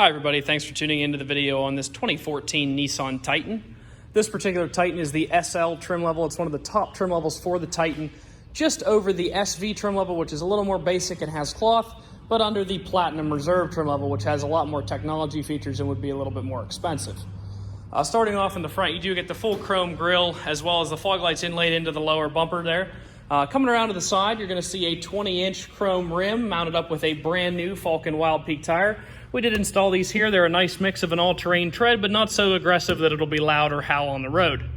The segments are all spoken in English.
Hi everybody, thanks for tuning into the video on this 2014 Nissan Titan. This particular Titan is the SL trim level. It's one of the top trim levels for the Titan, just over the SV trim level, which is a little more basic and has cloth, but under the Platinum Reserve trim level, which has a lot more technology features and would be a little bit more expensive. Starting off in the front, you do get the full chrome grille as well as the fog lights inlaid into the lower bumper there. Coming around to the side, you're going to see a 20-inch chrome rim mounted up with a brand new Falken Wild Peak tire. We did install these here. They're a nice mix of an all-terrain tread, but not so aggressive that it'll be loud or howl on the road.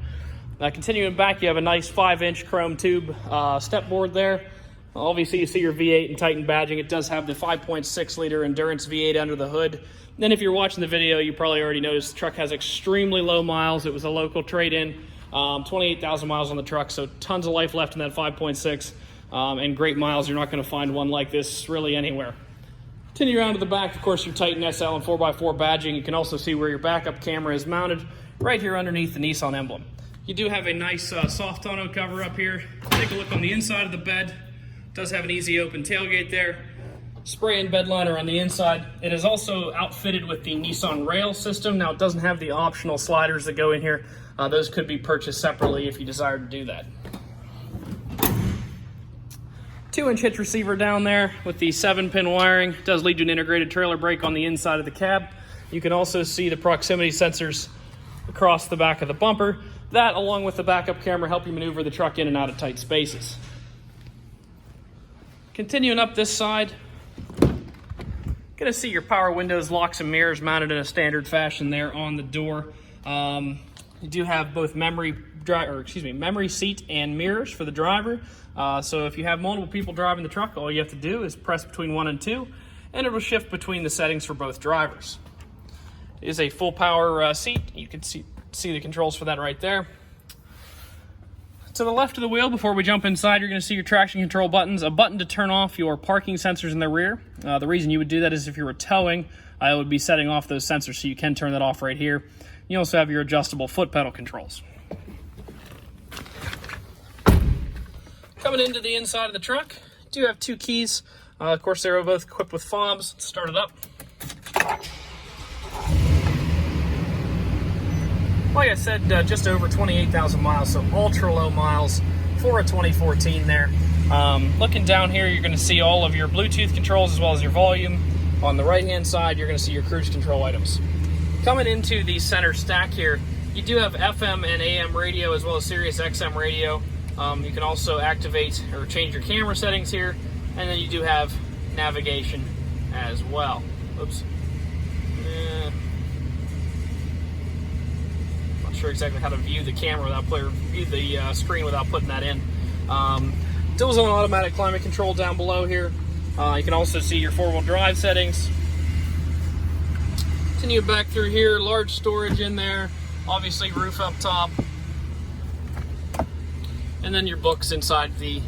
Continuing back, you have a nice 5-inch chrome tube step board there. Obviously, you see your V8 and Titan badging. It does have the 5.6-liter Endurance V8 under the hood. Then if you're watching the video, you probably already noticed the truck has extremely low miles. It was a local trade-in, 28,000 miles on the truck, so tons of life left in that 5.6, and great miles. You're not going to find one like this really anywhere. Continue around to the back, of course, your Titan SL and 4x4 badging. You can also see where your backup camera is mounted right here underneath the Nissan emblem. You do have a nice soft tonneau cover up here. Take a look on the inside of the bed. It does have an easy open tailgate there. Spray and bed liner on the inside. It is also outfitted with the Nissan rail system. Now, it doesn't have the optional sliders that go in here. Those could be purchased separately if you desire to do that. 2-inch hitch receiver down there with the 7-pin wiring. It does lead to an integrated trailer brake on the inside of the cab. You can also see the proximity sensors across the back of the bumper. That, along with the backup camera, help you maneuver the truck in and out of tight spaces. Continuing up this side, gonna see your power windows, locks, and mirrors mounted in a standard fashion there on the door. You do have both memory seat and mirrors for the driver. So if you have multiple people driving the truck, all you have to do is press between 1 and 2, and it will shift between the settings for both drivers. It is a full power seat. You can see the controls for that right there. To the left of the wheel, before we jump inside, you're going to see your traction control buttons, a button to turn off your parking sensors in the rear. The reason you would do that is if you were towing, it would be setting off those sensors, so you can turn that off right here. You also have your adjustable foot pedal controls. Coming into the inside of the truck, you do have 2 keys. Of course, they're both equipped with fobs. Let's start it up. Like I said, just over 28,000 miles, so ultra low miles for a 2014 there. Looking down here, you're going to see all of your Bluetooth controls as well as your volume. On the right-hand side, you're going to see your cruise control items. Coming into the center stack here, you do have FM and AM radio as well as Sirius XM radio. You can also activate or change your camera settings here, and then you do have navigation as well. Oops. Not sure exactly how to view the camera without view the screen without putting that in. Dual zone automatic climate control down below here. You can also see your 4-wheel drive settings. Continue back through here, large storage in there, obviously roof up top. And then your books inside the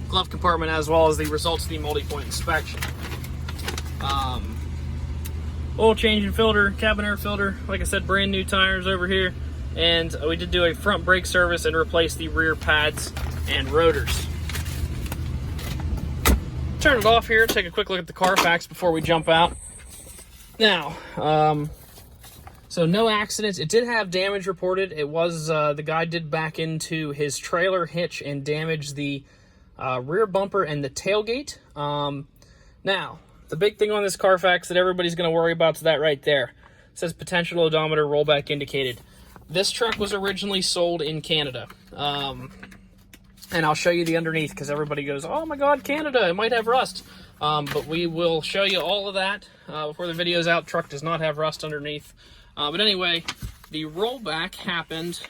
glove compartment, as well as the results of the multi-point inspection. Oil change and filter, cabin air filter. Like I said, brand new tires over here. And we did do a front brake service and replace the rear pads and rotors. Turn it off here, take a quick look at the Carfax before we jump out. Now, so no accidents. It did have damage reported. It was, the guy did back into his trailer hitch and damage the rear bumper and the tailgate. Now, the big thing on this Carfax that everybody's going to worry about is that right there. It says potential odometer rollback indicated. This truck was originally sold in Canada. And I'll show you the underneath because everybody goes, oh my God, Canada, it might have rust. But we will show you all of that before the video's out. Truck does not have rust underneath. But anyway, the rollback happened,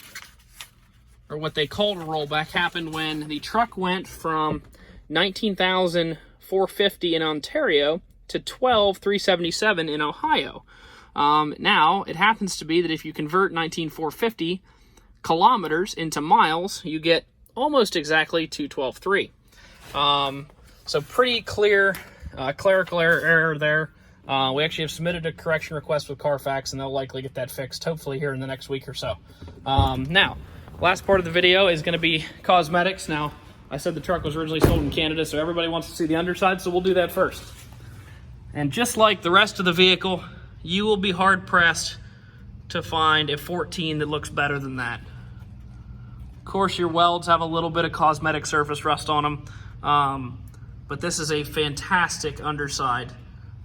or what they called a rollback happened when the truck went from 19,450 in Ontario to 12,377 in Ohio. Now, it happens to be that if you convert 19,450 kilometers into miles, you get almost exactly to 12,300. So pretty clear clerical error there. We actually have submitted a correction request with Carfax, and they'll likely get that fixed, hopefully here in the next week or so. Now, last part of the video is going to be cosmetics. Now, I said the truck was originally sold in Canada, so everybody wants to see the underside, so we'll do that first. And just like the rest of the vehicle, You will be hard pressed to find a 14 that looks better than that. Of course, your welds have a little bit of cosmetic surface rust on them, but this is a fantastic underside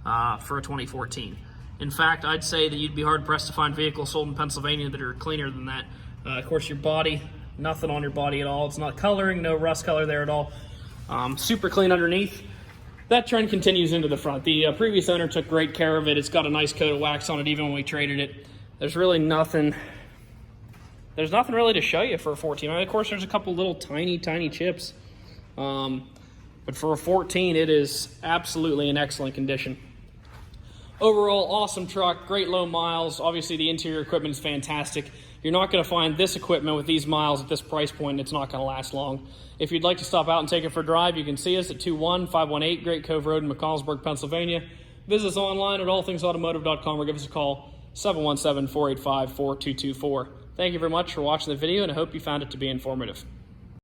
for a 2014. In fact, I'd say that you'd be hard pressed to find vehicles sold in Pennsylvania that are cleaner than that. Of course, your body, nothing on your body at all. It's not coloring, no rust color there at all. Super clean underneath. That trend continues into the front. The previous owner took great care of it. It's got a nice coat of wax on it even when we traded it. There's really nothing, really to show you for a 14. I mean, of course, there's a couple little tiny chips. But for a 14, it is absolutely in excellent condition. Overall, awesome truck, great low miles. Obviously, the interior equipment is fantastic. You're not going to find this equipment with these miles at this price point. It's not going to last long. If you'd like to stop out and take it for a drive, you can see us at 21518 Great Cove Road in McConnellsburg, Pennsylvania. Visit us online at allthingsautomotive.com or give us a call, 717-485-4224. Thank you very much for watching the video, and I hope you found it to be informative.